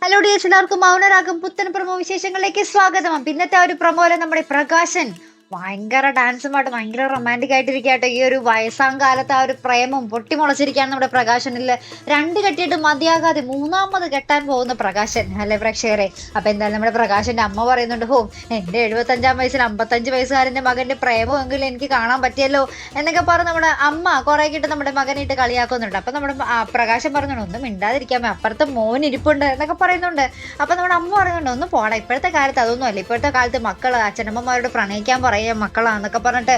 Hello dears, എല്ലാവർക്കും മൗനരാഗം പുത്തൻ promo വിശേഷങ്ങളിലേക്ക് സ്വാഗതം. പിന്നത്തെ ഒരു പ്രമോയില് നമ്മുടെ പ്രകാശൻ ഭയങ്കര ഡാൻസുമായിട്ട് ഭയങ്കര റൊമാൻറ്റിക് ആയിട്ടിരിക്കട്ടെ. ഈ ഒരു വയസ്സാം കാലത്ത് ആ ഒരു പ്രേമം പൊട്ടിമുളച്ചിരിക്കുകയാണ് നമ്മുടെ പ്രകാശനില്. രണ്ട് കെട്ടിയിട്ട് മതിയാകാതെ മൂന്നാമത് കെട്ടാൻ പോകുന്ന പ്രകാശൻ അല്ലെ പ്രേക്ഷകരെ. അപ്പൊ എന്തായാലും നമ്മുടെ പ്രകാശന്റെ അമ്മ പറയുന്നുണ്ട്, ഹോ എന്റെ 75-ാം വയസ്സിൽ 55 വയസ്സുകാരന്റെ മകന്റെ പ്രേമമെങ്കിലും എനിക്ക് കാണാൻ പറ്റിയല്ലോ എന്നൊക്കെ പറഞ്ഞ് നമ്മുടെ അമ്മ കുറെ കിട്ട് നമ്മുടെ മകനിട്ട് കളിയാക്കുന്നുണ്ട്. അപ്പൊ നമ്മുടെ പ്രകാശൻ പറയുന്നുണ്ട്, ഒന്നും മിണ്ടാതിരിക്കാമേ, അപ്പുറത്തെ മോൻ ഇരിപ്പുണ്ട് എന്നൊക്കെ പറയുന്നുണ്ട്. അപ്പൊ നമ്മുടെ അമ്മ പറയുന്നുണ്ട്, ഒന്ന് പോടാ, ഇപ്പോഴത്തെ കാലത്ത് അതൊന്നും അല്ല, ഇപ്പോഴത്തെ കാലത്ത് മക്കള് അച്ഛനമ്മമാരോട് പ്രണയിക്കാൻ പറയാ മക്കളാന്നൊക്കെ പറഞ്ഞിട്ട്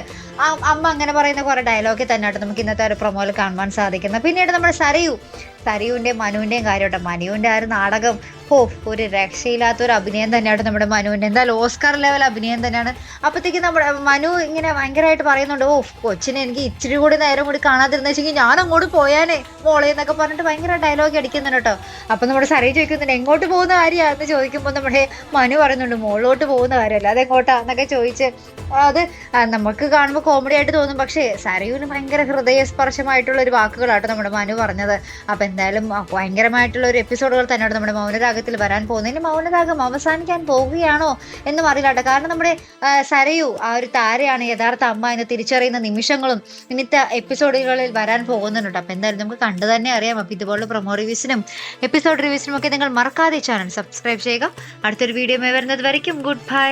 അമ്മ അങ്ങനെ പറയുന്ന കുറെ ഡയലോഗിൽ തന്നെയായിട്ട് നമുക്ക് ഇന്നത്തെ ഒരു പ്രൊമോയിൽ കാണുവാൻ സാധിക്കുന്നത്. പിന്നീട് നമ്മുടെ സരയുവിന്റെയും മനുവിന്റെയും കാര്യമായിട്ട് മനുവിന്റെ ആ ഒരു നാടകം ഒരു രക്ഷയില്ലാത്തൊരു അഭിനയം തന്നെയാണ് നമ്മുടെ മനുവിന്റെ. എന്തായാലും ഓസ്കാർ ലെവൽ അഭിനയം തന്നെയാണ്. അപ്പത്തേക്ക് നമ്മുടെ മനു ഇങ്ങനെ ഭയങ്കരമായിട്ട് പറയുന്നുണ്ട്, കൊച്ചിനെ എനിക്ക് ഇച്ചിരി കൂടി നേരം കൂടി കാണാതിരുന്ന വെച്ചെങ്കിൽ ഞാൻ അങ്ങോട്ട് പോയാനേ മോളെ എന്നൊക്കെ പറഞ്ഞിട്ട് ഭയങ്കര ഡയലോഗ് അടിക്കുന്നുണ്ട് കേട്ടോ. അപ്പൊ നമ്മുടെ സരയു ചോദിക്കുന്നുണ്ട്, എങ്ങോട്ട് പോകുന്ന കാര്യമാണെന്ന് ചോദിക്കുമ്പോൾ നമ്മുടെ മനു പറയുന്നുണ്ട്, മുകളിലോട്ട് പോകുന്ന കാര്യമല്ല, അതെങ്ങോട്ടാ എന്നൊക്കെ ചോദിച്ച് അത് നമുക്ക് കാണുമ്പോൾ കോമഡി ആയിട്ട് തോന്നും. പക്ഷേ സരയുവിന് ഭയങ്കര ഹൃദയസ്പർശമായിട്ടുള്ള ഒരു വാക്കുകളാട്ടോ നമ്മുടെ മനു പറഞ്ഞത്. അപ്പൊ എന്തായാലും ഭയങ്കരമായിട്ടുള്ള ഒരു എപ്പിസോഡുകൾ തന്നെയാണ് നമ്മുടെ മൗനരാഗത്തിൽ വരാൻ പോകുന്നത്. ഇനി മൗനരാഗം അവസാനിക്കാൻ പോവുകയാണോ എന്നും അറിയില്ലാട്ടോ. കാരണം നമ്മുടെ സരയു ആ ഒരു താരയാണ് യഥാർത്ഥ അമ്മ എന്ന് തിരിച്ചറിയുന്ന നിമിഷങ്ങളും ഇന്നത്തെ എപ്പിസോഡുകളിൽ വരാൻ പോകുന്നുണ്ട്. അപ്പൊ എന്തായാലും നമുക്ക് കണ്ടു തന്നെ അറിയാം. അപ്പൊ ഇതുപോലുള്ള പ്രൊമോ റിവ്യൂസിനും എപ്പിസോഡ് റിവ്യൂസിനും ഒക്കെ നിങ്ങൾ മറക്കാതെ ചാനൽ സബ്സ്ക്രൈബ് ചെയ്യുക. അടുത്തൊരു വീഡിയോ വരുന്നത് വരയ്ക്കും ഗുഡ് ബൈ.